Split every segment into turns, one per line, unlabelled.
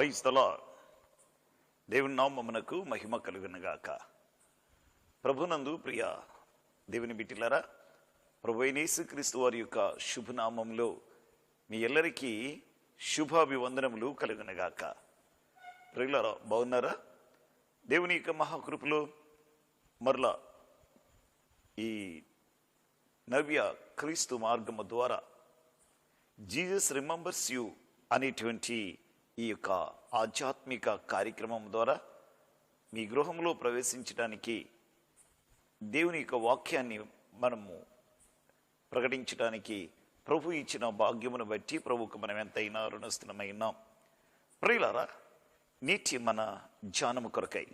Praise the lord. దేవుని నామమునకు మహిమ కలుగునుగాక. ప్రభునందు ప్రియ దేవుని బిడ్డలారా, ప్రభువైన యేసుక్రీస్తు వారి యొక్క శుభనామంలో మీ ಎಲ್ಲరికీ శుభాభివందనములు కలుగునుగాక. ప్రియులారా, బాగున్నారా? దేవుని యొక్క మహాకృపలో మరలా ఈ నవ్య క్రీస్తు మార్గము ద్వారా జీసస్ రిమెంబర్స్ యూ అనేటువంటి ఈ యొక్క ఆధ్యాత్మిక కార్యక్రమం ద్వారా మీ గృహంలో ప్రవేశించడానికి, దేవుని యొక్క వాక్యాన్ని మనము ప్రకటించడానికి ప్రభు ఇచ్చిన భాగ్యమును బట్టి ప్రభుకు మనం ఎంతైనా రుణస్థులమైనాం. ప్రియులారా, నేటి మన ధ్యానము కొరకై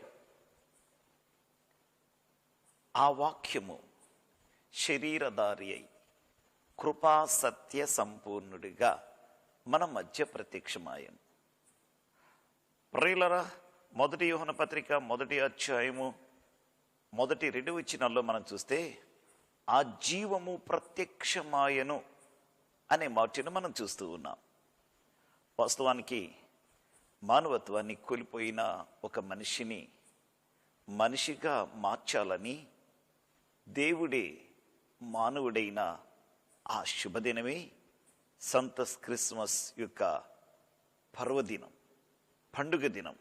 ఆ వాక్యము శరీరధారి అయి కృపా సత్య సంపూర్ణుడిగా మన మధ్య ప్రత్యక్షమాయను. ప్రియులారా, మొదటి యోహన పత్రిక 1వ అధ్యాయము 1 2 వచనాల్లో మనం చూస్తే ఆ జీవము ప్రత్యక్షమాయను అనే మాటను మనం చూస్తూ ఉన్నాం. వాస్తవానికి మానవత్వాన్ని కోల్పోయిన ఒక మనిషిని మనిషిగా మార్చాలని దేవుడే మానవుడైన ఆ శుభదినమే సంతస్ క్రిస్మస్ యొక్క పర్వదినం, పండుగ దినం.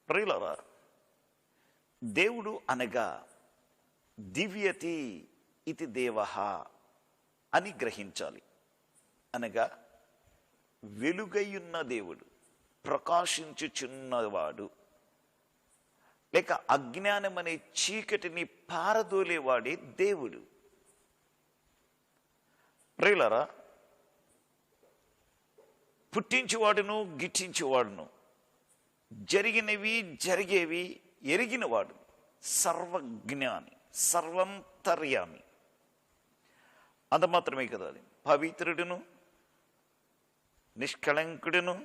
ప్రియులారా, దేవుడు అనగా దివ్యతి ఇది దేవః అని గ్రహించాలి. అనగా వెలుగయున్న దేవుడు, ప్రకాశించుచున్నవాడు, లేక అజ్ఞానం అనే చీకటిని పారదోలేవాడే దేవుడు. ప్రియులారా, పుట్టించువాడును గిట్టించువాడును, జరిగినవి జరిగేవి ఎరిగినవాడు, సర్వజ్ఞాని, సర్వంతర్యామి. అంత మాత్రమే కదా, అది పవిత్రుడును నిష్కళంకుడును,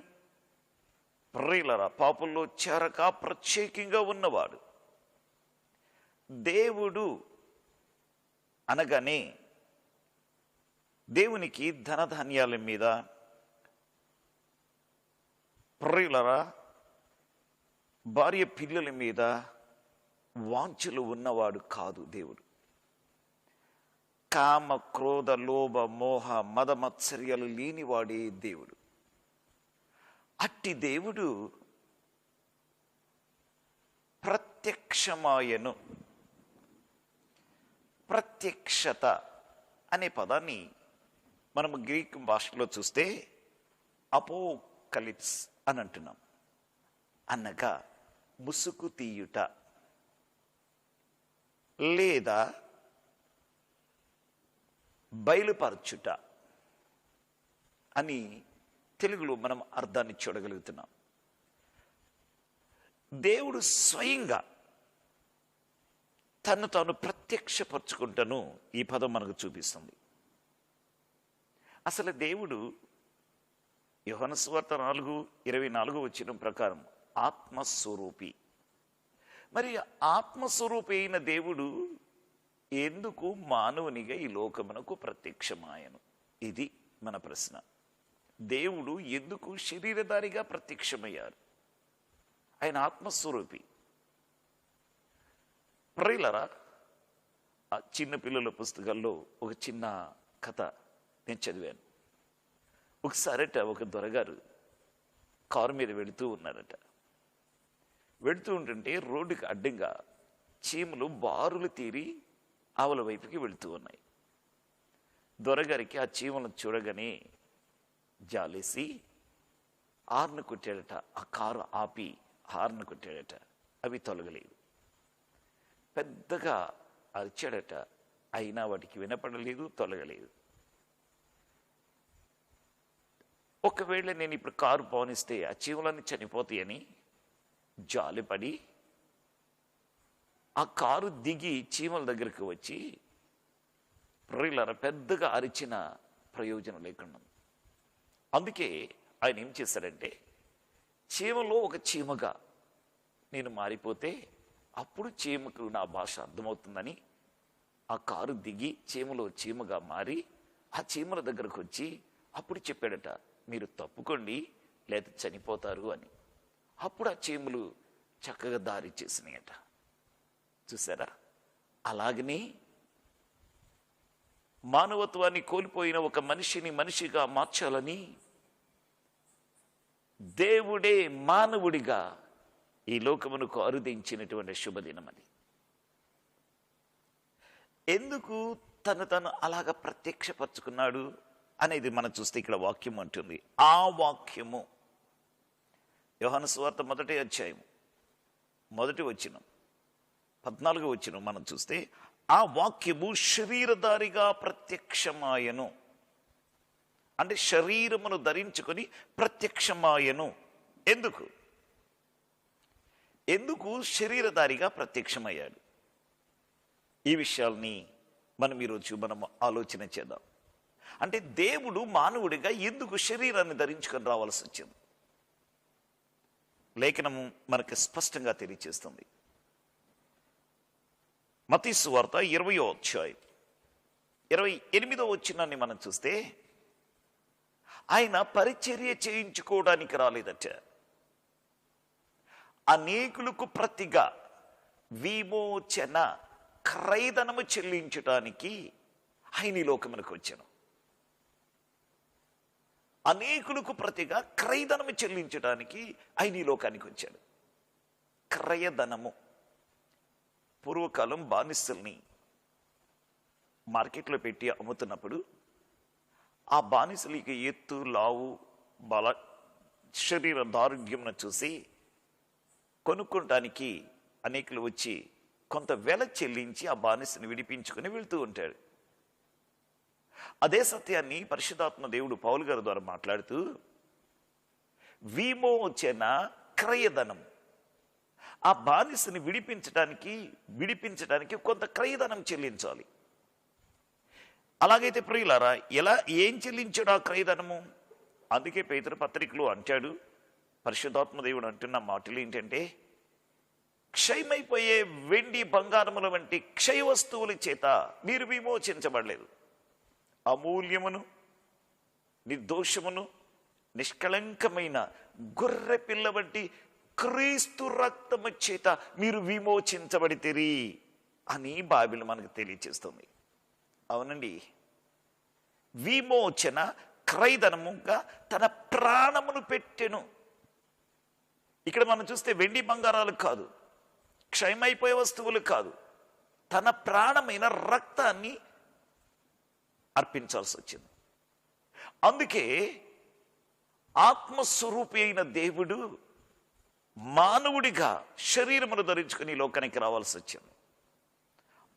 ప్రియులారా, పాపుల్లో చేరక ప్రత్యేకంగా ఉన్నవాడు. దేవుడు అనగానే దేవునికి ధనధాన్యాల మీద, ప్రియులారా, భార్య పిల్లల మీద వాంఛలు ఉన్నవాడు కాదు దేవుడు. కామ క్రోధ లోభ మోహ మద మత్సర్యాలు లేనివాడే దేవుడు. అట్టి దేవుడు ప్రత్యక్షమాయను. ప్రత్యక్షత అనే పదాన్ని మనము గ్రీక్ భాషలో చూస్తే అపోకలిప్స్ అని అంటున్నాం. అనగా ముసుగు తీయుట లేదా బయలుపరచుట అని తెలుగులో మనం అర్థాన్ని చూడగలుగుతున్నాం. దేవుడు స్వయంగా తను తాను ప్రత్యక్షపరచుకుంటాను ఈ పదం మనకు చూపిస్తుంది. అసలు దేవుడు యోహాను సువార్త 4:24 వచనం ప్రకారం ఆత్మస్వరూపి. మరి ఆత్మస్వరూపి అయిన దేవుడు ఎందుకు మానవునిగా ఈ లోకమునకు ప్రత్యక్షమాయను? ఇది మన ప్రశ్న. దేవుడు ఎందుకు శరీరధారిగా ప్రత్యక్షమయ్యారు? ఆయన ఆత్మస్వరూపి. ప్రియులారా, ఆ చిన్న పిల్లల పుస్తకాల్లో ఒక చిన్న కథ నేను చదివాను. ఒకసారట ఒక దొరగారు కారు మీద వెళుతూ ఉన్నారట. వెళుతూ ఉంటుంటే రోడ్డుకి అడ్డంగా చీమలు బారులు తీరి ఆవుల వైపుకి వెళుతూ ఉన్నాయి. దొరగారికి ఆ చీమలను చూడగానే జాలేసి హార్న్ కొట్టాడట. ఆ కారు ఆపి హార్న్ కొట్టాడట. అవి తొలగలేదు. పెద్దగా అరిచాడట. అయినా వాటికి వినపడలేదు, తొలగలేదు. ఒకవేళ నేను ఇప్పుడు కారు పవనిస్తే ఆ చీమలన్నీ చనిపోతాయని జాలిపడి ఆ కారు దిగి చీమల దగ్గరికి వచ్చి, ప్రియులారా, పెద్దగా అరిచిన ప్రయోజనం లేకుండా. అందుకే ఆయన ఏం చేశాడంటే, చీమలో ఒక చీమగా నేను మారిపోతే అప్పుడు చీమకు నా భాష అర్థమవుతుందని ఆ కారు దిగి చీమలో చీమగా మారి ఆ చీమల దగ్గరకు వచ్చి అప్పుడు చెప్పాడట, మీరు తప్పుకోండి, లేదా చనిపోతారు అని. అప్పుడు ఆ చీమలు చక్కగా దారి చేసినాయట. చూసారా? అలాగనే మానవత్వాన్ని కోల్పోయిన ఒక మనిషిని మనిషిగా మార్చాలని దేవుడే మానవుడిగా ఈ లోకమునకు అరుదించినటువంటి శుభదినం అది. ఎందుకు తను అలాగ ప్రత్యక్షపరుచుకున్నాడు అనేది మనం చూస్తే ఇక్కడ వాక్యం అంటుంది. ఆ వాక్యము యోహాను సువార్త 1వ అధ్యాయం 1వ వచనం 14వ వచనం మనం చూస్తే, ఆ వాక్యము శరీరధారిగా ప్రత్యక్షమాయను. అంటే శరీరమును ధరించుకొని ప్రత్యక్షమాయను. ఎందుకు శరీరధారిగా ప్రత్యక్షమయ్యాడు? ఈ విషయాల్ని మనం ఈరోజు ఆలోచన చేద్దాం. అంటే దేవుడు మానవుడిగా ఎందుకు శరీరాన్ని ధరించుకొని రావాల్సి వచ్చింది? లేఖనము మనకు స్పష్టంగా తెలియజేస్తుంది. మత్తయి సువార్త 20వ అధ్యాయం 28వ వచనాన్ని మనం చూస్తే, ఆయన పరిచర్య చేయించుకోవడానికి రాలేదట, అనేకులకు ప్రతిగా విమోచన క్రయధనము చెల్లించటానికి ఆయన ఈ లోకమునకు వచ్చాను. అనేకులకు ప్రతిగా క్రయధనము చెల్లించడానికి ఆయన ఈ లోకానికి వచ్చాడు. క్రయధనము పూర్వకాలం బానిసల్ని మార్కెట్లో పెట్టి అమ్ముతున్నప్పుడు ఆ బానిసలకి ఎత్తు, లావు, బల, శరీర దారుఢ్యంను చూసి కొనుక్కోటానికి అనేకులు వచ్చి కొంత వెల చెల్లించి ఆ బానిసని విడిపించుకొని వెళ్తూ ఉంటాడు. అదే సత్యాన్ని పరిశుద్ధాత్మ దేవుడు పౌలు గారి ద్వారా మాట్లాడుతూ, విమోచన క్రయధనం, ఆ బానిసని విడిపించడానికి కొంత క్రయధనం చెల్లించాలి. అలాగైతే ప్రియులారా, ఏం చెల్లించాడు ఆ క్రయధనము? అందుకే పేతురు పత్రికలో అంటాడు, పరిశుద్ధాత్మ దేవుడు అంటున్న మాటలు ఏంటంటే, క్షయమైపోయే వెండి బంగారముల వంటి క్షయ వస్తువుల చేత మీరు విమోచించబడలేదు, అమూల్యమును నిర్దోషమును నిష్కళంకమైన గొర్రె పిల్ల వంటి క్రీస్తు రక్తము చేత మీరు విమోచించబడితిరి అని బైబిల్ మనకు తెలియజేస్తుంది. అవునండి, విమోచన క్రయధనముగా తన ప్రాణమును పెట్టెను. ఇక్కడ మనం చూస్తే వెండి బంగారాలు కాదు, క్షయమైపోయే వస్తువులు కాదు, తన ప్రాణమైన రక్తాన్ని అర్పించాల్సి వచ్చింది. అందుకే ఆత్మస్వరూపి అయిన దేవుడు మానవుడిగా శరీరమును ధరించుకుని లోకానికి రావాల్సి వచ్చింది.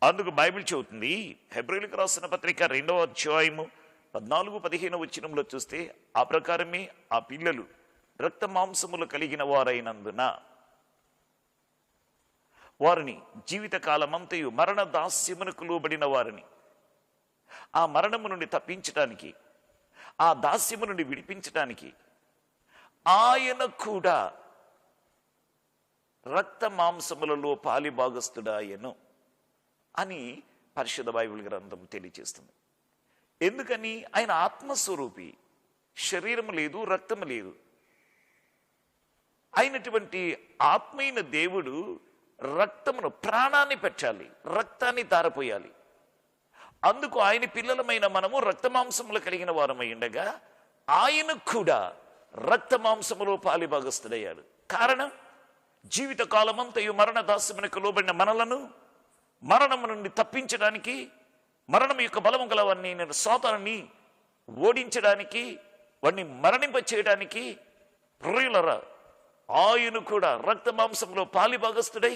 అందుకు బైబిల్ చెబుతుంది, హెబ్రీయులకు రాసిన పత్రిక 2వ అధ్యాయము 14-15 వచనంలో చూస్తే, ఆ ప్రకారమే ఆ పిల్లలు రక్త మాంసములు కలిగిన వారైనందున వారిని జీవితకాలమంతయు మరణ దాస్యమునకు లోబడిన వారిని ఆ మరణము నుండి తప్పించడానికి, ఆ దాస్యము నుండి విడిపించడానికి ఆయన కూడా రక్త మాంసములలో పాలిభాగస్తుడాయను అని పరిశుద్ధ బైబిల్ గ్రంథం తెలియజేస్తుంది. ఎందుకని? ఆయన ఆత్మస్వరూపి, శరీరము లేదు, రక్తము లేదు. అయినటువంటి ఆత్మైన దేవుడు రక్తమును, ప్రాణాన్ని పెట్టాలి, రక్తాన్ని ధారపోయాలి. అందుకు ఆయన పిల్లలమైన మనము రక్త మాంసములు కలిగిన వారమై ఉండగా ఆయన కూడా రక్త మాంసములో పాలిభాగస్తుడయ్యాడు. కారణం, జీవిత కాలమంతయు మరణ దాస్యమునకు లోబడిన మనలను మరణము నుండి తప్పించడానికి, మరణం యొక్క బలము గలవాన్ని, నేను సాతానుని ఓడించడానికి, వాడిని మరణింప చేయడానికి ప్రియులరా ఆయన కూడా రక్త మాంసంలో పాలిభాగస్తుడై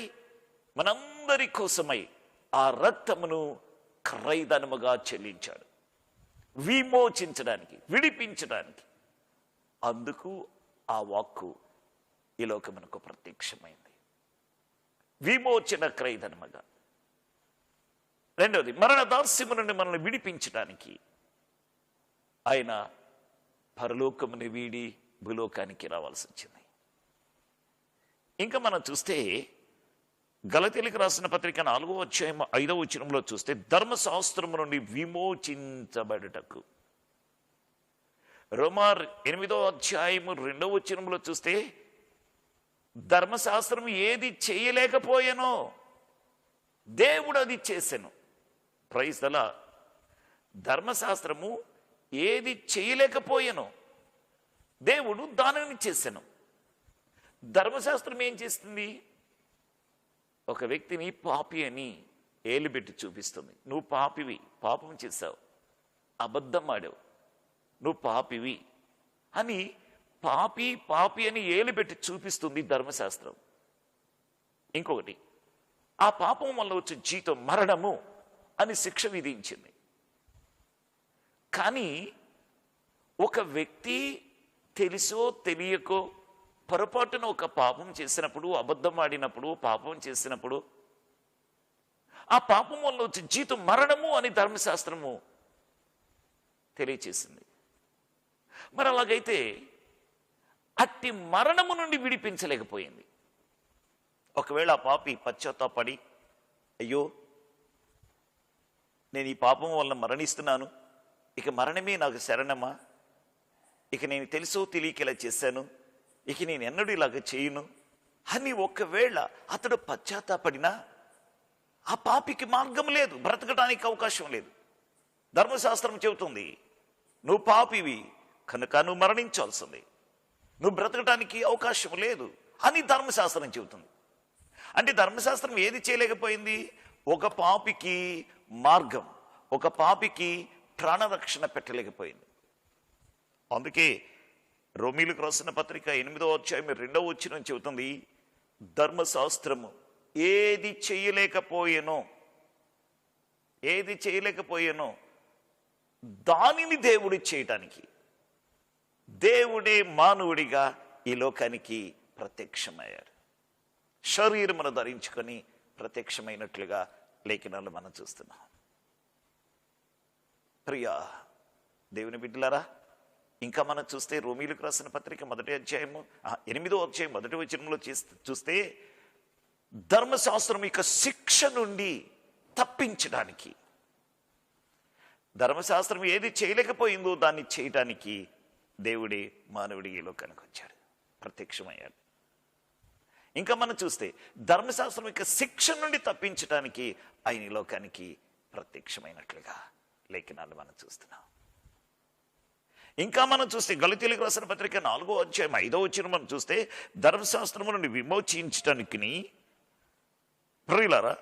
మనందరి కోసమై ఆ రక్తమును క్రయధనముగా చెల్లించాడు, విమోచించడానికి, విడిపించడానికి. అందుకు ఆ వాక్కు ఈ లోకమునకు ప్రత్యక్షమైంది, విమోచన క్రయధనముగా. రెండవది, మరణ దాస్యము నుండి మనల్ని విడిపించడానికి ఆయన పరలోకముని వీడి భూలోకానికి రావాల్సి వచ్చింది. ఇంకా మనం చూస్తే గలతీయులకు రాసిన పత్రిక 4వ అధ్యాయం 5వ వచనంలో చూస్తే, ధర్మశాస్త్రము నుండి విమోచించబడుటకు రోమా 8వ అధ్యాయము 2వ వచనంలో చూస్తే ధర్మశాస్త్రం ఏది చేయలేకపోయానో దేవుడు అది చేసెను. Praise the lord. ధర్మశాస్త్రము ఏది చేయలేకపోయానో దేవుడు దానిని చేసెను. ధర్మశాస్త్రం ఏం చేస్తుంది? ఒక వ్యక్తిని పాపి అని ఏలుబెట్టి చూపిస్తుంది. నువ్వు పాపివి, పాపం చేశావు, అబద్ధం ఆడావు, నువ్వు పాపివి అని పాపి పాపి అని ఏలుబెట్టి చూపిస్తుంది ధర్మశాస్త్రం. ఇంకొకటి, ఆ పాపం వల్ల వచ్చే జీతం మరణము అని శిక్ష విధించింది. కానీ ఒక వ్యక్తి తెలుసో తెలియకో పొరపాటున ఒక పాపం చేసినప్పుడు, అబద్ధం ఆడినప్పుడు, పాపం చేసినప్పుడు ఆ పాపం వల్ల వచ్చే జీతం మరణము అని ధర్మశాస్త్రము తెలియచేసింది. మరి అలాగైతే అట్టి మరణము నుండి విడిపించలేకపోయింది. ఒకవేళ ఆ పాపి పశ్చాత్తాపడి, అయ్యో నేను ఈ పాపం వల్ల మరణిస్తున్నాను, ఇక మరణమే నాకు శరణమా, ఇక నేను తెలుసో తెలియక ఇలా చేశాను, ఇక నేను ఎన్నడూ ఇలాగ చేయను అని ఒకవేళ అతడు పశ్చాత్తాపడినా ఆ పాపికి మార్గం లేదు, బ్రతకడానికి అవకాశం లేదు. ధర్మశాస్త్రం చెబుతుంది నువ్వు పాపివి కనుక నువ్వు మరణించాల్సింది, నువ్వు బ్రతకడానికి అవకాశం లేదు అని ధర్మశాస్త్రం చెబుతుంది. అంటే ధర్మశాస్త్రం ఏది చేయలేకపోయింది? ఒక పాపికి మార్గం, ఒక పాపికి ప్రాణరక్షణ పెట్టలేకపోయింది. అందుకే రోమీలకు రాసిన పత్రిక 8వ అధ్యాయం 2వ వచనం చెబుతుంది, ధర్మశాస్త్రము ఏది చేయలేకపోయానో దానిని దేవుడి చేయటానికి దేవుడే మానవుడిగా ఈ లోకానికి ప్రత్యక్షమయ్యాడు. శరీరమును ధరించుకొని ప్రత్యక్షమైనట్లుగా లేఖనాలు మనం చూస్తున్నాం. ప్రియా దేవుని బిడ్డలారా, ఇంకా మనం చూస్తే రోమీలకు రాసిన పత్రిక 8వ అధ్యాయం 1వ వచనంలో చూస్తే ధర్మశాస్త్రం యొక్క శిక్ష నుండి తప్పించడానికి, ధర్మశాస్త్రం ఏది చేయలేకపోయిందో దాన్ని చేయటానికి దేవుడే మానవుడి ఈ లోకానికి వచ్చాడు, ప్రత్యక్షమయ్యాడు. ఇంకా మనం చూస్తే ధర్మశాస్త్రం యొక్క శిక్ష నుండి తప్పించడానికి ఆయన ఈ లోకానికి ప్రత్యక్షమైనట్లుగా లేఖనాలు మనం చూస్తున్నాం. ఇంకా మనం చూస్తే గలతీయులకు రాసిన పత్రిక 4వ అధ్యాయం 5వ వచనం మనం చూస్తే ధర్మశాస్త్రము నుండి విమోచించటానికి ప్రియులారా,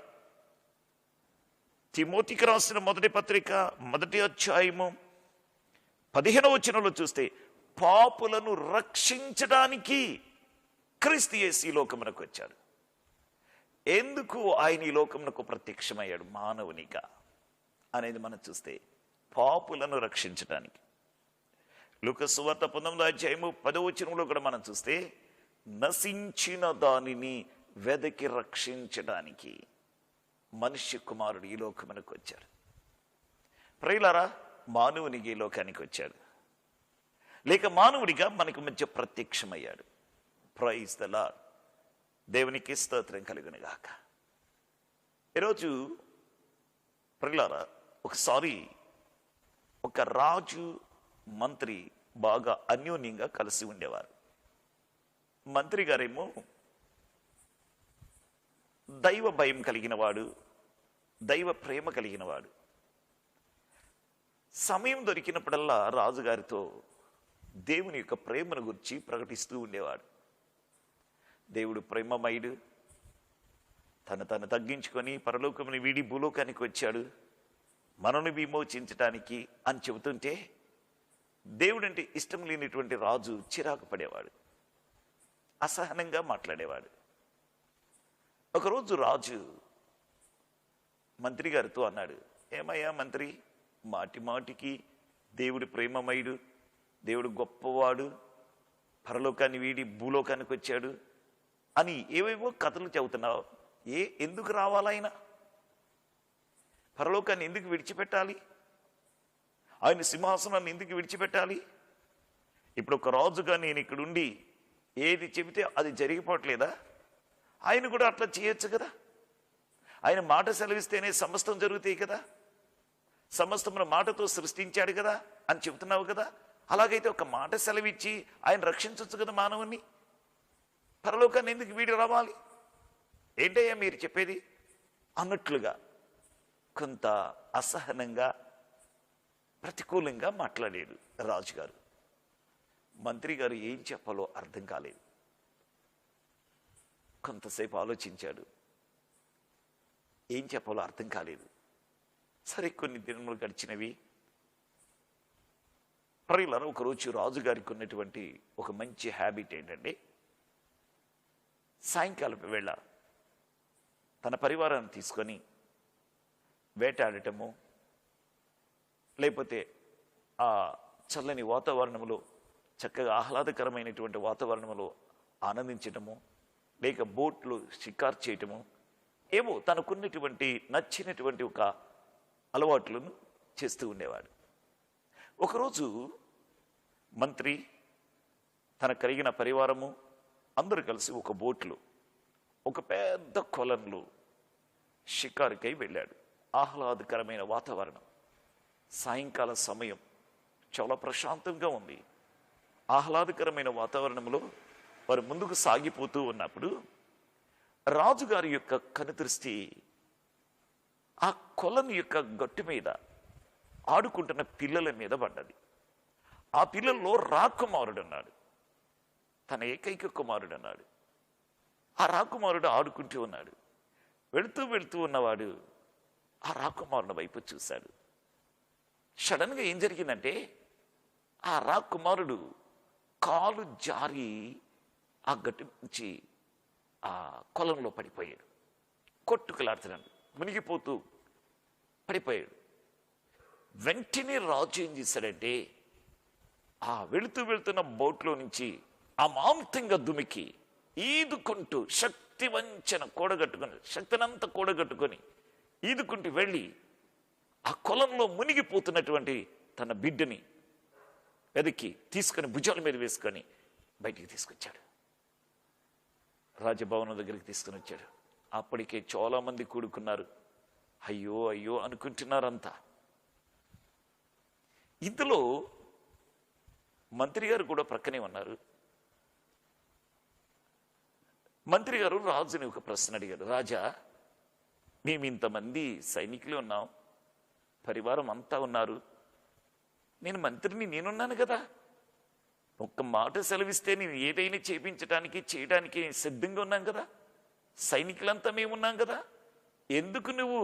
తిమోతికి రాసిన మొదటి పత్రిక 1వ అధ్యాయము 15వ వచనంలో చూస్తే పాపులను రక్షించడానికి క్రీస్తు యేసు ఈ లోకమునకు వచ్చాడు. ఎందుకు ఆయన ఈ లోకమునకు ప్రత్యక్షమయ్యాడు మానవునిగా అనేది మనం చూస్తే పాపులను రక్షించడానికి. లూకా సువార్త 19వ అధ్యాయము 10వ వచనంలో కూడా మనం చూస్తే నశించిన దానిని వెదకి రక్షించడానికి మనుష్య కుమారుడు ఈ లోకమునకు వచ్చాడు. ప్రియులారా, మానవునికి ఈ లోకానికి వచ్చాడు, లేక మానవుడిగా మనకు మధ్య ప్రత్యక్షమయ్యాడు. Praise the lord. దేవునికి స్తోత్రం కలుగును గాక. ఈరోజు ప్రియులారా, ఒకసారి ఒక రాజు మంత్రి బాగా అన్యోన్యంగా కలిసి ఉండేవారు. మంత్రి గారేమో దైవ భయం కలిగిన వాడు, దైవ ప్రేమ కలిగిన వాడు. సమయం దొరికినప్పుడల్లా రాజుగారితో దేవుని యొక్క ప్రేమను గురించి ప్రకటిస్తూ ఉండేవాడు. దేవుడు ప్రేమమయుడు, తను తగ్గించుకొని పరలోకముని వీడి భూలోకానికి వచ్చాడు మనను విమోచించటానికి అని చెబుతుంటే దేవుడంటే ఇష్టం లేనిటువంటి రాజు చిరాకు పడేవాడు, అసహనంగా మాట్లాడేవాడు. ఒకరోజు రాజు మంత్రి గారితో అన్నాడు, ఏమయ్యా మంత్రి, మాటి మాటికి దేవుడు ప్రేమమయుడు, దేవుడు గొప్పవాడు, పరలోకాన్ని వీడి భూలోకానికి వచ్చాడు అని ఏవేవో కథలు చెబుతున్నావు. ఎందుకు రావాలైనా? పరలోకాన్ని ఎందుకు విడిచిపెట్టాలి? ఆయన సింహాసనాన్ని ఎందుకు విడిచిపెట్టాలి? ఇప్పుడు ఒక రాజుగా నేను ఇక్కడుండి ఏది చెబితే అది జరిగిపోవట్లేదా? ఆయన కూడా అట్లా చేయొచ్చు కదా. ఆయన మాట సెలవిస్తేనే సమస్తం జరుగుతాయి కదా, సమస్తమును మాటతో సృష్టించాడు కదా అని చెబుతున్నావు కదా. అలాగైతే ఒక మాట సెలవిచ్చి ఆయన రక్షించవచ్చు కదా మానవుని. పరలోకాన్ని ఎందుకు వీడి రావాలి, ఏంటయ్యా మీరు చెప్పేది అన్నట్లుగా కొంత అసహనంగా ప్రతికూలంగా మాట్లాడాడు రాజుగారు. మంత్రి గారు ఏం చెప్పాలో అర్థం కాలేదు. కొంతసేపు ఆలోచించాడు, ఏం చెప్పాలో అర్థం కాలేదు. సరే, కొన్ని దినములు గడిచినవి. ప్రియులారా, ఒకరోజు రాజుగారికి ఉన్నటువంటి ఒక మంచి హ్యాబిట్ ఏంటంటే, సాయంకాలపు వేళ తన పరివారాన్ని తీసుకొని వేటాడటము, లేకపోతే ఆ చల్లని వాతావరణంలో, చక్కగా ఆహ్లాదకరమైనటువంటి వాతావరణంలో ఆనందించటము, లేక బోట్లు షికారు చేయటము, ఏవో తనకున్నటువంటి నచ్చినటువంటి ఒక అలవాట్లను చేస్తూ ఉండేవాడు. ఒకరోజు మంత్రి తన కలిగిన పరివారము అందరూ కలిసి ఒక బోట్లో ఒక పెద్ద కొలంలో షికారుకై వెళ్ళాడు. ఆహ్లాదకరమైన వాతావరణం, సాయంకాల సమయం, చాలా ప్రశాంతంగా ఉంది. ఆహ్లాదకరమైన వాతావరణంలో వారు ముందుకు సాగిపోతూ ఉన్నప్పుడు రాజుగారి యొక్క కనుదృష్టి ఆ కొలను యొక్క గట్టు మీద ఆడుకుంటున్న పిల్లల మీద పడ్డది. ఆ పిల్లల్లో రాకుమారుడు అన్నాడు, తన ఏకైక కుమారుడు అన్నాడు. ఆ రాకుమారుడు ఆడుకుంటూ ఉన్నాడు. వెళుతూ వెళుతూ ఉన్నవాడు ఆ రాకుమారుని వైపు చూశాడు. సడన్గా ఏం జరిగిందంటే, ఆ రాకుమారుడు కాలు జారి ఆ గట్టు నుంచి ఆ కొలంలో పడిపోయాడు. కొట్టుకులాడుతున్నాడు, మునిగిపోతూ పడిపోయాడు. వెంటనే రాజు ఏం చేశాడంటే, ఆ వెళుతూ వెళుతున్న బోట్లో నుంచి అమాంతంగా దుమికి ఈదుకుంటూ శక్తినంతా కూడగట్టుకొని ఈదుకుంటూ వెళ్ళి ఆ కొలంలో మునిగిపోతున్నటువంటి తన బిడ్డని వెదకి తీసుకొని భుజాల మీద వేసుకొని బయటికి తీసుకొచ్చాడు. రాజభవనం దగ్గరికి తీసుకుని వచ్చాడు. అప్పటికే చాలా మంది కూడుకున్నారు. అయ్యో అయ్యో అనుకుంటున్నారంతా. ఇందులో మంత్రి గారు కూడా ప్రక్కనే ఉన్నారు. మంత్రి గారు రాజుని ఒక ప్రశ్న అడిగారు. రాజా, మేము ఇంతమంది సైనికులు ఉన్నాం, పరివారం అంతా ఉన్నారు, నేను మంత్రిని, నేనున్నాను కదా, ఒక్క మాట సెలవిస్తే నేను ఏదైనా చేయడానికి సిద్ధంగా ఉన్నాం కదా, సైనికులంతా మేమున్నాం కదా, ఎందుకు నువ్వు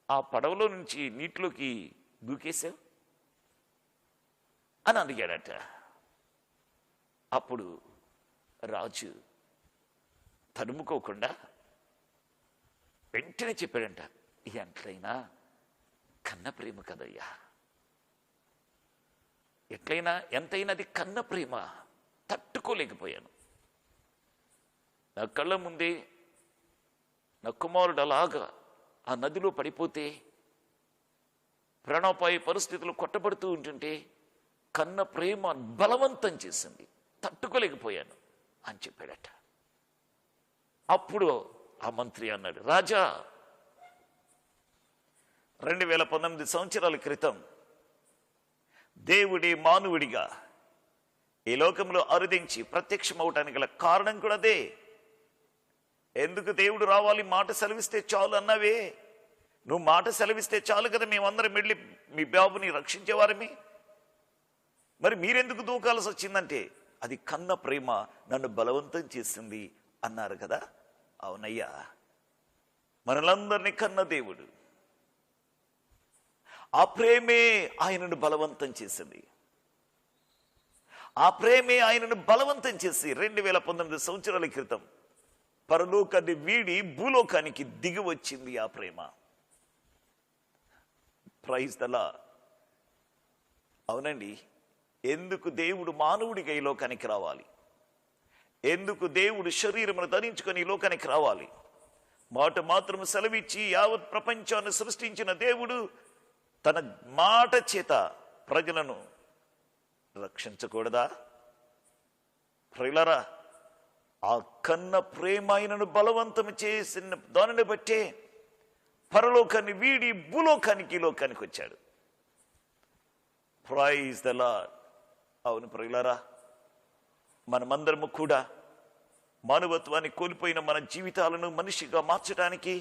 ఆ పడవలో నుంచి నీటిలోకి దూకేశావు అని అడిగాడట. అప్పుడు రాజు తడుముకోకుండా వెంటనే చెప్పాడంట, ఎంతైనా కన్న ప్రేమ కదయ్యా, ఎంతైనా అది కన్న ప్రేమ, తట్టుకోలేకపోయాను. నా కళ్ళ ముందే నా కుమారుడు అలాగా ఆ నదిలో పడిపోతే, ప్రాణాపాయ పరిస్థితులు కొట్టబడుతూ ఉంటుంటే కన్న ప్రేమ బలవంతం చేసింది, తట్టుకోలేకపోయాను అని చెప్పాడట. అప్పుడు ఆ మంత్రి అన్నాడు, రాజా, 2019 సంవత్సరాల క్రితం దేవుడి మానవుడిగా ఈ లోకంలో అరుదించి ప్రత్యక్షమవటానికి గల కారణం కూడా అదే. ఎందుకు దేవుడు రావాలి, మాట సెలవిస్తే చాలు అన్నావే, నువ్వు మాట సెలవిస్తే చాలు కదా మేమందరం వెళ్ళి మీ బాబుని రక్షించేవారమే, మరి మీరెందుకు దూకాల్సి వచ్చిందంటే అది కన్న ప్రేమ నన్ను బలవంతం చేసింది అన్నారు కదా. అవునయ్యా, మనలందరినీ కన్న దేవుడు, ఆ ప్రేమే ఆయనను బలవంతం చేసింది. ఆ ప్రేమే ఆయనను బలవంతం చేసి 2019 సంవత్సరాల క్రితం పరలోకాన్ని వీడి భూలోకానికి దిగి వచ్చింది ఆ ప్రేమ. Praise the lord. అవునండి, ఎందుకు దేవుడు మానవుడిగా ఈ లోకానికి రావాలి, ఎందుకు దేవుడు శరీరమును ధరించుకొని ఈ లోకానికి రావాలి, మాట మాత్రం సెలవిచ్చి యావత్ ప్రపంచాన్ని సృష్టించిన దేవుడు తన మాట చేత ప్రజలను రక్షించకూడదా? ప్రియులారా, ఆ కన్న ప్రేమ ఆయనను బలవంతం చేసిన దానిని బట్టే పరలోకాన్ని వీడి భూలోకానికి ఈ లోకానికి వచ్చాడు. Praise the lord. అవును ప్రియులారా, మనమందరము కూడా మానవత్వాన్ని కోల్పోయిన మన జీవితాలను మనిషిగా మార్చడానికి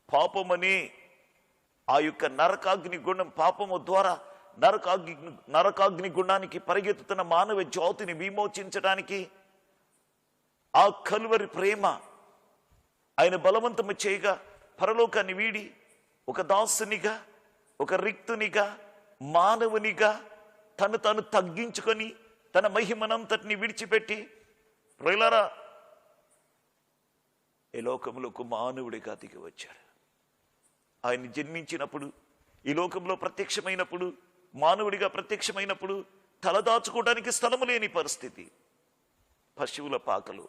పాపమని ఆ యొక్క నరకాగ్ని గుణం, పాపము ద్వారా నరకాగ్ని గుణానికి పరిగెత్తుతున్న మానవ జాతిని విమోచించడానికి ఆ కలువరి ప్రేమ ఆయన బలవంతము చేయగా పరలోకాన్ని వీడి ఒక దాసునిగా, ఒక రిక్తునిగా, మానవునిగా తను తాను తగ్గించుకొని తన మహిమనంతటిని విడిచిపెట్టి ప్రియులారా ఈ లోకంలోకి మానవుడిగా దిగి వచ్చాడు. ఆయన జన్మించినప్పుడు, ఈ లోకంలో ప్రత్యక్షమైనప్పుడు, మానవుడిగా ప్రత్యక్షమైనప్పుడు తలదాచుకోవడానికి స్థలము లేని పరిస్థితి. పశువుల పాకలో,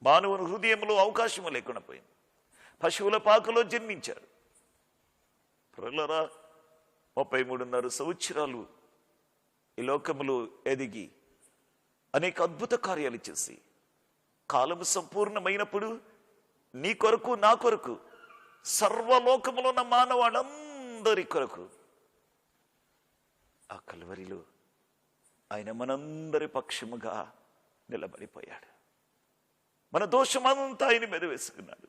మానవుని హృదయంలో అవకాశం లేకుండా పోయింది. పశువుల పాకలో జన్మించాడు. ప్రియులారా 33.5 సంవత్సరాలు ఈ లోకములో ఎదిగి అనేక అద్భుత కార్యాలు చేసి కాలము సంపూర్ణమైనప్పుడు నీ కొరకు, నా కొరకు, సర్వలోకములో ఉన్న మానవాళ్ళందరి కొరకు ఆ కల్వరిలో ఆయన మనందరి పక్షముగా నిలబడిపోయాడు. మన దోషమంతా ఆయన మీద వేసుకున్నాడు.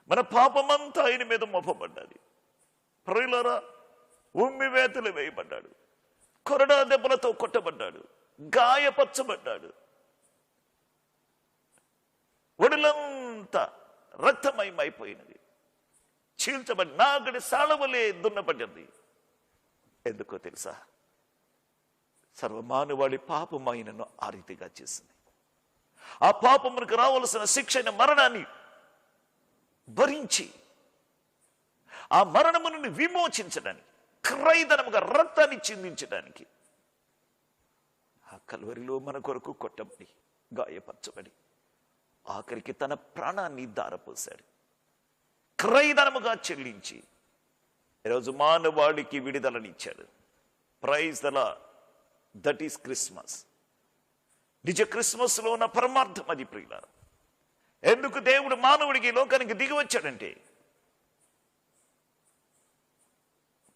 మన పాపమంతా ఆయన మీద మోపబడ్డాది. ప్రియులారా ఉమ్మివేతలు వేయబడ్డాడు, కొరడా దెబ్బలతో కొట్టబడ్డాడు, గాయపరచబడ్డాడు, ఒడిలంతా రక్తమయమైపోయినది, చీల్చబడి నాగడి సాళవలే దున్నబడ్డది. ఎందుకో తెలుసా? సర్వమానవాళి పాపం ఆయనను ఆ రీతిగా చేసింది. ఆ పాపమునకు రావలసిన శిక్షణ మరణాన్ని భరించి ఆ మరణము నుండి విమోచించడానికి, క్రయధనముగా రక్తాన్ని చిందించడానికి ఆ కల్వరిలో మన కొరకు కొట్టబడి, గాయపరచబడి, ఆఖరికి తన ప్రాణాన్ని దారపోశాడు. క్రయధనముగా చెల్లించి ఈరోజు మానవాళికి విడుదలనిచ్చాడు. Praise the lord. That is Christmas. నిజ క్రిస్మస్ లో ఉన్న పరమార్థం అది ప్రియులారా. ఎందుకు దేవుడు మానవుడికి లోకానికి దిగి వచ్చాడంటే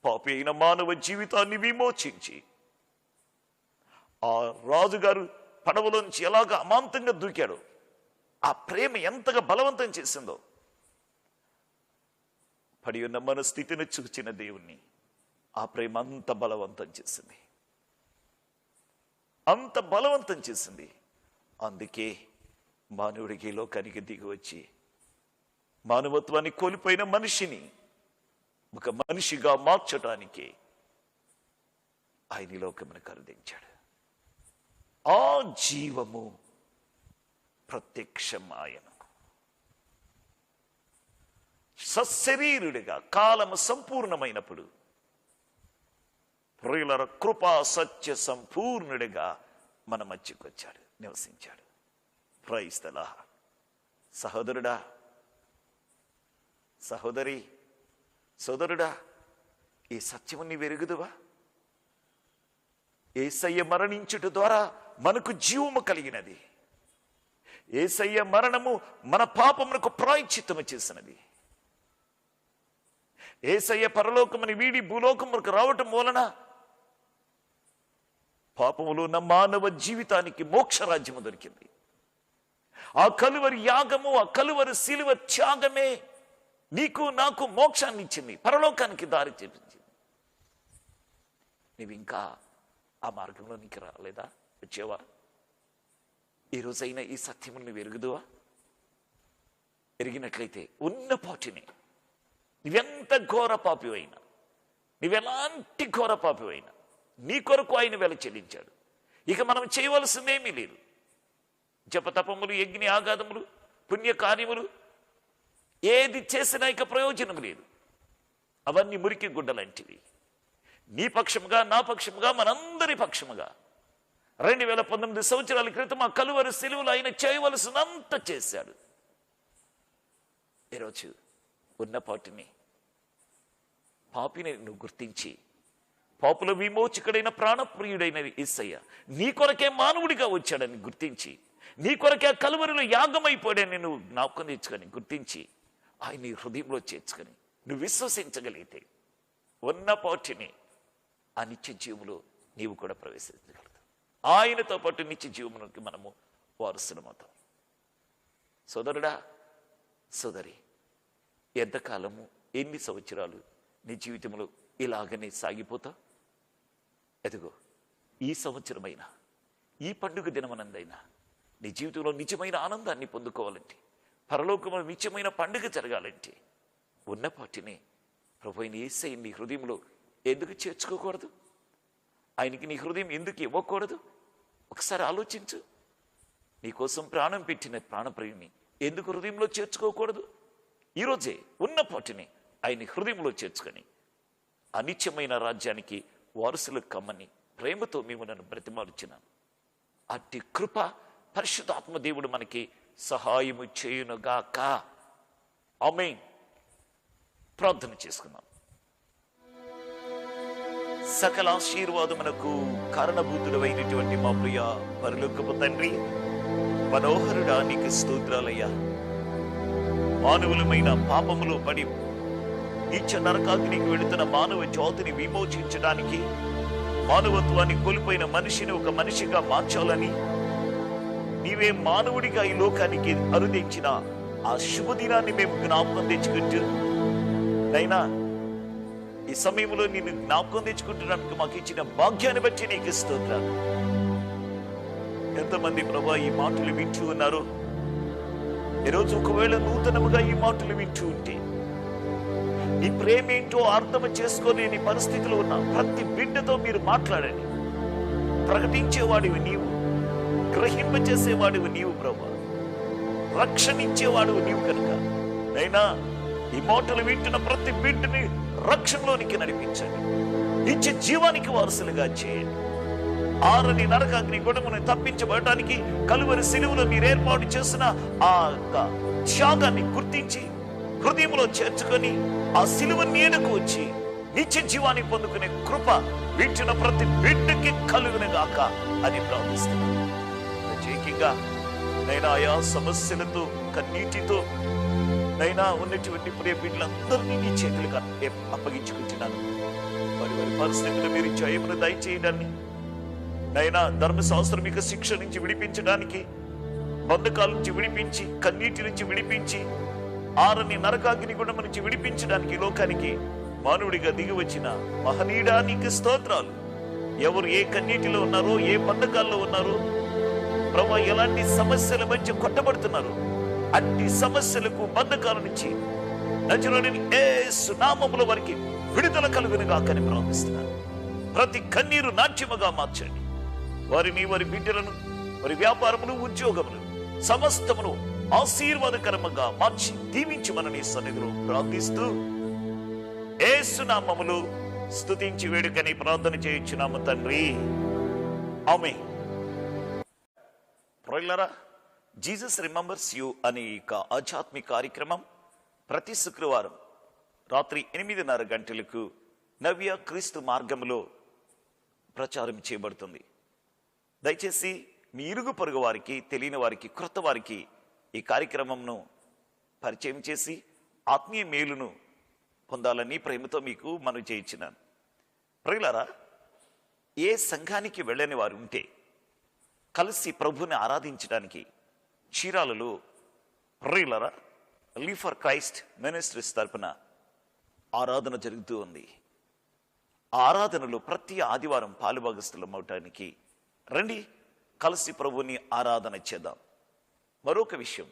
పాపి అయిన మానవ జీవితాన్ని విమోచించి, ఆ రాజుగారు పడవలోంచి ఎలాగ అమాంతంగా దూకాడో, ఆ ప్రేమ ఎంతగా బలవంతం చేసిందో, పడి ఉన్న మన స్థితిని చూచిన దేవుణ్ణి ఆ ప్రేమ అంత బలవంతం చేసింది, అంత బలవంతం చేసింది. అందుకే మానవుడికి లోకానికి దిగి వచ్చి మానవత్వాన్ని కోల్పోయిన మనిషిని ఒక మనిషిగా మార్చడానికి ఆయన లోకమును కరుదించాడు. ఆ జీవము ప్రత్యక్షం ఆయన సశరీరుడిగా కాలము సంపూర్ణమైనప్పుడు ప్రియులారా కృపా సత్య సంపూర్ణుడిగా మన మధ్యకు వచ్చాడు, నివసించాడు. Praise the lord. సహోదరుడా, సహోదరి, సోదరుడా, ఈ సత్యము నీ వెరుగుదువా? యేసయ్య మరణించుట ద్వారా మనకు జీవము కలిగినది. యేసయ్య మరణము మన పాపమునకు ప్రాయశ్చిత్తము చేసినది. యేసయ్య పరలోకముని వీడి భూలోకమునకు రావటం వలన పాపములో ఉన్న మానవ జీవితానికి మోక్షరాజ్యము దొరికింది. ఆ కలువరి యాగము, ఆ కలువరి శిలువ త్యాగమే నీకు నాకు మోక్షాన్ని ఇచ్చింది, పరలోకానికి దారి చూపించింది. నీవు ఇంకా ఆ మార్గంలో నీకు రాలేదా? వచ్చేవా? ఈ రోజైనా ఈ సత్యమును నువ్వు ఎరుగుదువా? ఎరిగినట్లయితే ఉన్న పాటిని నువ్వెంత ఘోర పాపి అయినా, నువ్వెలాంటి ఘోర పాపి అయినా నీ కొరకు ఆయన వెల చెల్లించాడు. ఇక మనం చేయవలసిందేమీ లేదు. జపతపములు, యజ్ఞ ఆగాదములు, పుణ్యకార్యములు ఏది చేసినా ఇక ప్రయోజనం లేదు. అవన్నీ మురికి గుడ్డలాంటివి. నీ పక్షముగా, నా పక్షముగా, మనందరి పక్షముగా 2019 సంవత్సరాల క్రితం ఆ కలువరి శిలువలో ఆయన చేయవలసినంత చేశాడు. ఈరోజు ఉన్న పాటిని పాపిని నువ్వు గుర్తించి, పాపుల విమోచకుడైన ప్రాణప్రియుడైన యేసయ్య నీ కొరకే మానవుడిగా వచ్చాడని గుర్తించి, నీ కొరకే ఆ కలువరిలో యాగమైపోయాడని నువ్వు జ్ఞాపకం తెచ్చుకొని గుర్తించి, ఆయన నీ హృదయంలో చేర్చుకొని నువ్వు విశ్వసించగలిగితే ఉన్న పాటిని ఆ నిత్య జీవులో నీవు కూడా ప్రవేశించగలదు. ఆయనతో పాటు నిత్య జీవమునికి మనము వారసులమవుతాం. సోదరుడా, సోదరి, ఎంతకాలము, ఎన్ని సంవత్సరాలు నీ జీవితంలో ఇలాగనే సాగిపోతావు? ఎదుగో, ఈ సంవత్సరమైనా, ఈ పండుగ దినమనందైనా నీ జీవితంలో నిజమైన ఆనందాన్ని పొందుకోవాలంటే, పరలోకములో నిత్యమైన పండుగ జరగాలంటే, ఉన్నపాటిని ప్రభువైన యేసయ్య నీ హృదయంలో ఎందుకు చేర్చుకోకూడదు? ఆయనకి నీ హృదయం ఎందుకు ఇవ్వకూడదు? ఒకసారి ఆలోచించు. నీకోసం ప్రాణం పెట్టిన ప్రాణప్రియుని ఎందుకు హృదయంలో చేర్చుకోకూడదు? ఈరోజే ఉన్నపాటిని ఆయన హృదయంలో చేర్చుకొని అనిత్యమైన రాజ్యానికి వారసులకు కమ్మని ప్రేమతో మేము నన్ను బ్రతిమాలుచున్నాను. అట్టి కృప పరిశుద్ధాత్మ దేవుడు మనకి సహాయము చేయునుగాక. ఆమేన్. ప్రార్థన చేసుకుందాం. సకల ఆశీర్వాదమునకు కారణభూతుడైనటువంటి మా ప్రియ పరలోకపు తండ్రి, మనోహరుడా, నీకు స్తోత్రాలయ్యా. మానవులమైన పాపములో పడి నీచ నరకాగ్నికి వెళుతున్న మానవ జాతిని విమోచించడానికి, మానవత్వాన్ని కోల్పోయిన మనిషిని ఒక మనిషిగా మార్చాలని నీవే మానవుడిగా ఈ లోకానికి అరుదించిన ఆ శుభదినాన్ని మేము జ్ఞాపకం తెచ్చుకుంటూ, నైనా ఈ సమయంలో నేను జ్ఞాపకం తెచ్చుకుంటున్నానికి మాకు ఇచ్చిన భాగ్యాన్ని బట్టి నీకు స్తోత్రాలు. ఎంతమంది ప్రభా ఈ మాటలు వింటూ ఉన్నారు? ఈరోజు ఒకవేళ నూతనముగా ఈ మాటలు వింటూ ఉంటే, నీ ప్రేమేంటో అర్థం చేసుకోలేని పరిస్థితిలో ఉన్న ప్రతి బిడ్డతో మీరు మాట్లాడండి. ప్రకటించేవాడివి నీవు, గ్రహింపచేసేవాడివి నీవు ప్రభా, రక్షణించేవాడివి నీవు కనుక నైనా ఈ మాటలు వింటున్న ప్రతి బిడ్డని రక్షణలోనికి నడిపించండి. నిత్య జీవానికి వారసులుగా చేయండి. ఆరని నరకాగ్ని గుణమును తప్పించబడటానికి కలువరి సిలువలో మీరు ఏర్పాటు చేసిన ఆ త్యాగాన్ని గుర్తించి హృదయంలో చేర్చుకొని ఆ సిలువ నీడకు వచ్చి నిత్య జీవాన్ని పొందుకునే కృప వింటున్న ప్రతి బిడ్డకి కలుగునుగాక అని ప్రార్థిస్తున్నాను. ప్రత్యేకంగా నైనా ఆయా సమస్యలతో, కన్నీటితో నైనా ఉన్నటువంటి ప్రియ బిడ్డలందరినీ నీ చేతులుగా అప్పగించుకుంటున్నాను. వారి వారి పరిస్థితులు మీరు జయమును దయచేయడాన్ని, నైనా ధర్మశాస్త్రమిక శిక్ష నుంచి విడిపించడానికి, బంధకాల నుంచి విడిపించి, కన్నీటి నుంచి విడిపించి, ఆరని నరకాగ్ని గుణం నుంచి విడిపించడానికి లోకానికి మానవుడిగా దిగి వచ్చిన మహనీయుడానికి స్తోత్రాలు. ఎవరు ఏ కన్నీటిలో ఉన్నారో, ఏ బంధకాల్లో ఉన్నారో ప్రభు, ఎలాంటి సమస్యల మధ్య కొట్టబడుతున్నారు, అట్టి సమస్యలకు, బంధకాల నుంచి నజరేయుడైన యేసు నామములో వారికి విడుదల కలుగునుగాకని ప్రార్థిస్తున్నాను. ప్రతి కన్నీరు నాట్యముగా మార్చండి. వారిని, వారి బిడ్డలను, వారి వ్యాపారములు, ఉద్యోగములు సమస్తమును ఆశీర్వాదకరముగా మార్చి దీవించి మనని సన్నిధిలో ప్రార్థిస్తూ యేసు నామములో స్తుతించి వేడుకని ప్రార్థన చేయించున్నాము తండ్రి. ఆమేన్. ప్రియులారా, జీసస్ రిమెంబర్స్ యూ అనే ఆధ్యాత్మిక కార్యక్రమం ప్రతి శుక్రవారం రాత్రి 8:30 గంటలకు నవ్య క్రీస్తు మార్గంలో ప్రచారం చేయబడుతుంది. దయచేసి మీ ఇరుగు పొరుగు వారికి, తెలియని వారికి, క్రొత్త వారికి ఈ కార్యక్రమంను పరిచయం చేసి ఆత్మీయ మేలును పొందాలని ప్రేమతో మీకు మనవి చేయించినాను. ప్రియులారా, ఏ సంఘానికి వెళ్ళని వారు ఉంటే కలిసి ప్రభుని ఆరాధించడానికి చీరాలలో ప్రియులారా లివ్ ఫర్ క్రైస్ట్ మినిస్ట్రీస్ తరపున ఆరాధన జరుగుతూ ఉంది. ఆ ఆరాధనలో ప్రతి ఆదివారం పాలుభాగస్తులం అవటానికి రండి, కలిసి ప్రభుని ఆరాధన చేద్దాం. మరొక విషయం,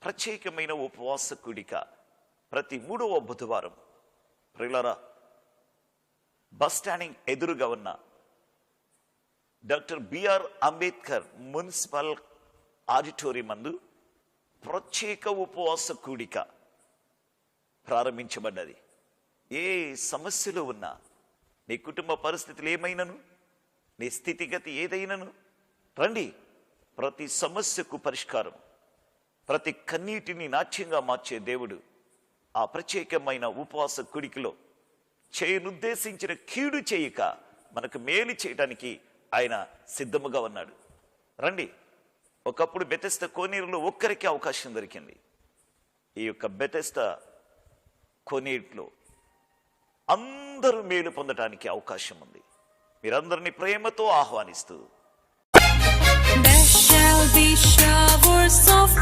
ప్రత్యేకమైన ఉపవాస కూడిక ప్రతి 3వ బుధవారం ప్రియులారా బస్ స్టాండింగ్ ఎదురుగా ఉన్న doctor B R Ambedkar municipal auditorium నందు ప్రత్యేక ఉపవాస కూడిక ప్రారంభించబడ్డది. ఏ సమస్యలో ఉన్నా, నీ కుటుంబ పరిస్థితులు ఏమైనను, నీ స్థితిగతి ఏదైనను రండి. ప్రతి సమస్యకు పరిష్కారం, ప్రతి కన్నీటిని నాట్యంగా మార్చే దేవుడు ఆ ప్రత్యేకమైన ఉపవాస కూడికలో చేయనుద్దేశించిన కీడు చేయక మనకు మేలు చేయడానికి ఆయన సిద్ధముగా ఉన్నాడు. రండి. ఒకప్పుడు బెతెస్దా కోనేరులో ఒక్కరికి అవకాశం దొరికింది. ఈ యొక్క బెతెస్దా కోనేరులో అందరూ మేలు పొందటానికి అవకాశం ఉంది. మీరందరినీ ప్రేమతో ఆహ్వానిస్తూ
showers of